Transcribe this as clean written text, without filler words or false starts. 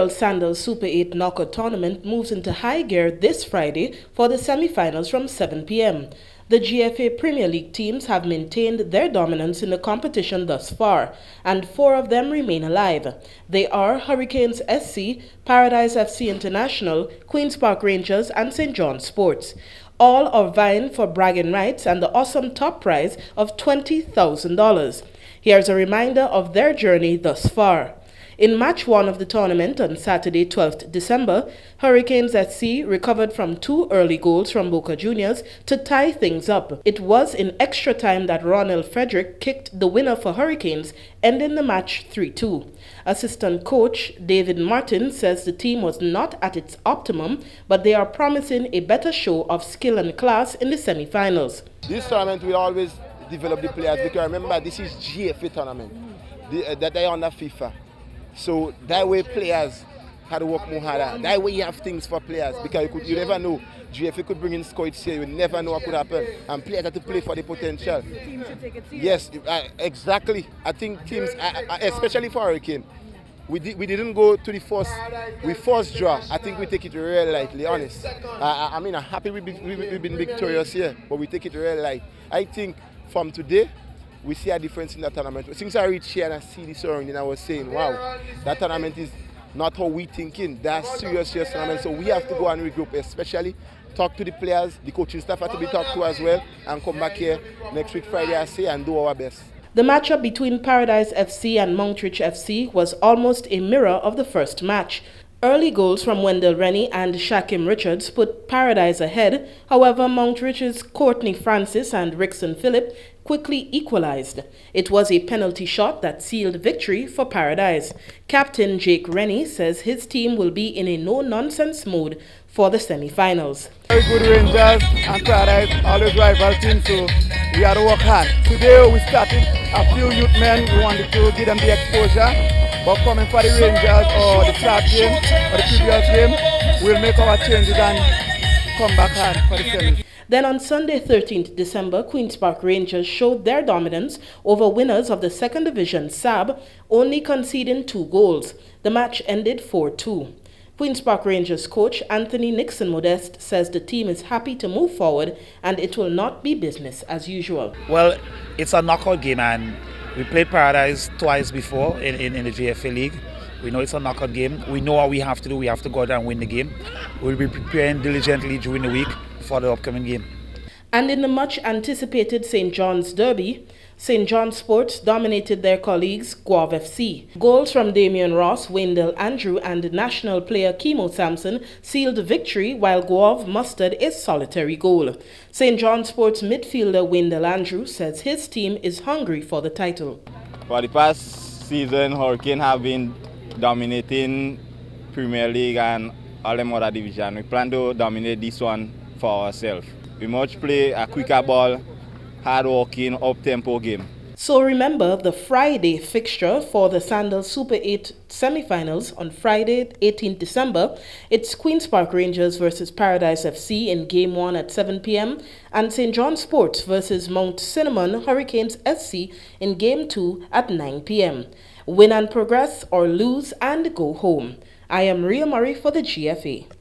inaugural Sandals Super 8 knockout tournament moves into high gear this Friday for the semi-finals from 7 p.m. The GFA Premier League teams have maintained their dominance in the competition thus far, and 4 of them remain alive. They are Hurricanes SC, Paradise FC International, Queen's Park Rangers, and St. John's Sports. All are vying for bragging rights and the awesome top prize of $20,000. Here's a reminder of their journey thus far. In match 1 of the tournament on Saturday, 12th December, Hurricanes SC recovered from 2 early goals from Boca Juniors to tie things up. It was in extra time that Ronald Frederick kicked the winner for Hurricanes, ending the match 3-2. Assistant coach David Martin says the team was not at its optimum, but they are promising a better show of skill and class in the semi-finals. This tournament will always develop the players, because remember, this is GFA tournament that they are under FIFA. So that way players had to work more harder. That way you have things for players, because you never know. GFA could bring in scouts here, you never know what could happen. And players have to play for the potential. Teams should take it serious. Yes, exactly. I think teams, especially for Hurricane, we didn't go to the first draw. I think we take it real lightly, honest. I mean, I'm happy we've been victorious here, but we take it real light. I think from today, we see a difference in that tournament. Since I reach here and I see the surrounding, I was saying, wow, that tournament is not how we thinking. That's serious tournament. So we have to go and regroup, especially talk to the players, the coaching staff have to be talked to as well, and come back here next week Friday, I say, and do our best. The matchup between Paradise FC and Mountrich FC was almost a mirror of the first match. Early goals from Wendell Rennie and Shakim Richards put Paradise ahead. However, Mountrich's Courtney Francis and Rickson Phillip quickly equalized. It was a penalty shot that sealed victory for Paradise. Captain Jake Rennie says his team will be in a no-nonsense mode for the semi-finals. Very good Rangers and Paradise, always rival teams, so we have to work hard. Today we started a few youth men, we wanted to give them the exposure. But coming for the Rangers or the start game or the previous game, we'll make our changes and come back hard for the semis. Then on Sunday, 13th December, Queen's Park Rangers showed their dominance over winners of the 2nd Division SAB, only conceding 2 goals. The match ended 4-2. Queen's Park Rangers coach Anthony Nixon Modeste says the team is happy to move forward and it will not be business as usual. Well, it's a knockout game, and we played Paradise twice before in the GFA League. We know it's a knockout game. We know what we have to do. We have to go out and win the game. We'll be preparing diligently during the week for the upcoming game. And in the much-anticipated St. John's Derby, St. John's Sports dominated their colleagues, Guav FC. Goals from Damian Ross, Wendell Andrew and national player Kimo Sampson sealed victory, while Guav mustered a solitary goal. St. John's Sports midfielder Wendell Andrew says his team is hungry for the title. For the past season, Hurricane have been dominating Premier League and all them other divisions. We plan to dominate this one for ourselves. We must play a quicker ball, hard-working, up-tempo game. So remember the Friday fixture for the Sandals Super 8 semi-finals on Friday, 18th December. It's Queen's Park Rangers versus Paradise FC in Game 1 at 7 p.m. and St. John's Sports versus Mount Cinnamon Hurricanes SC in Game 2 at 9 p.m. Win and progress, or lose and go home. I am Ria Murray for the GFA.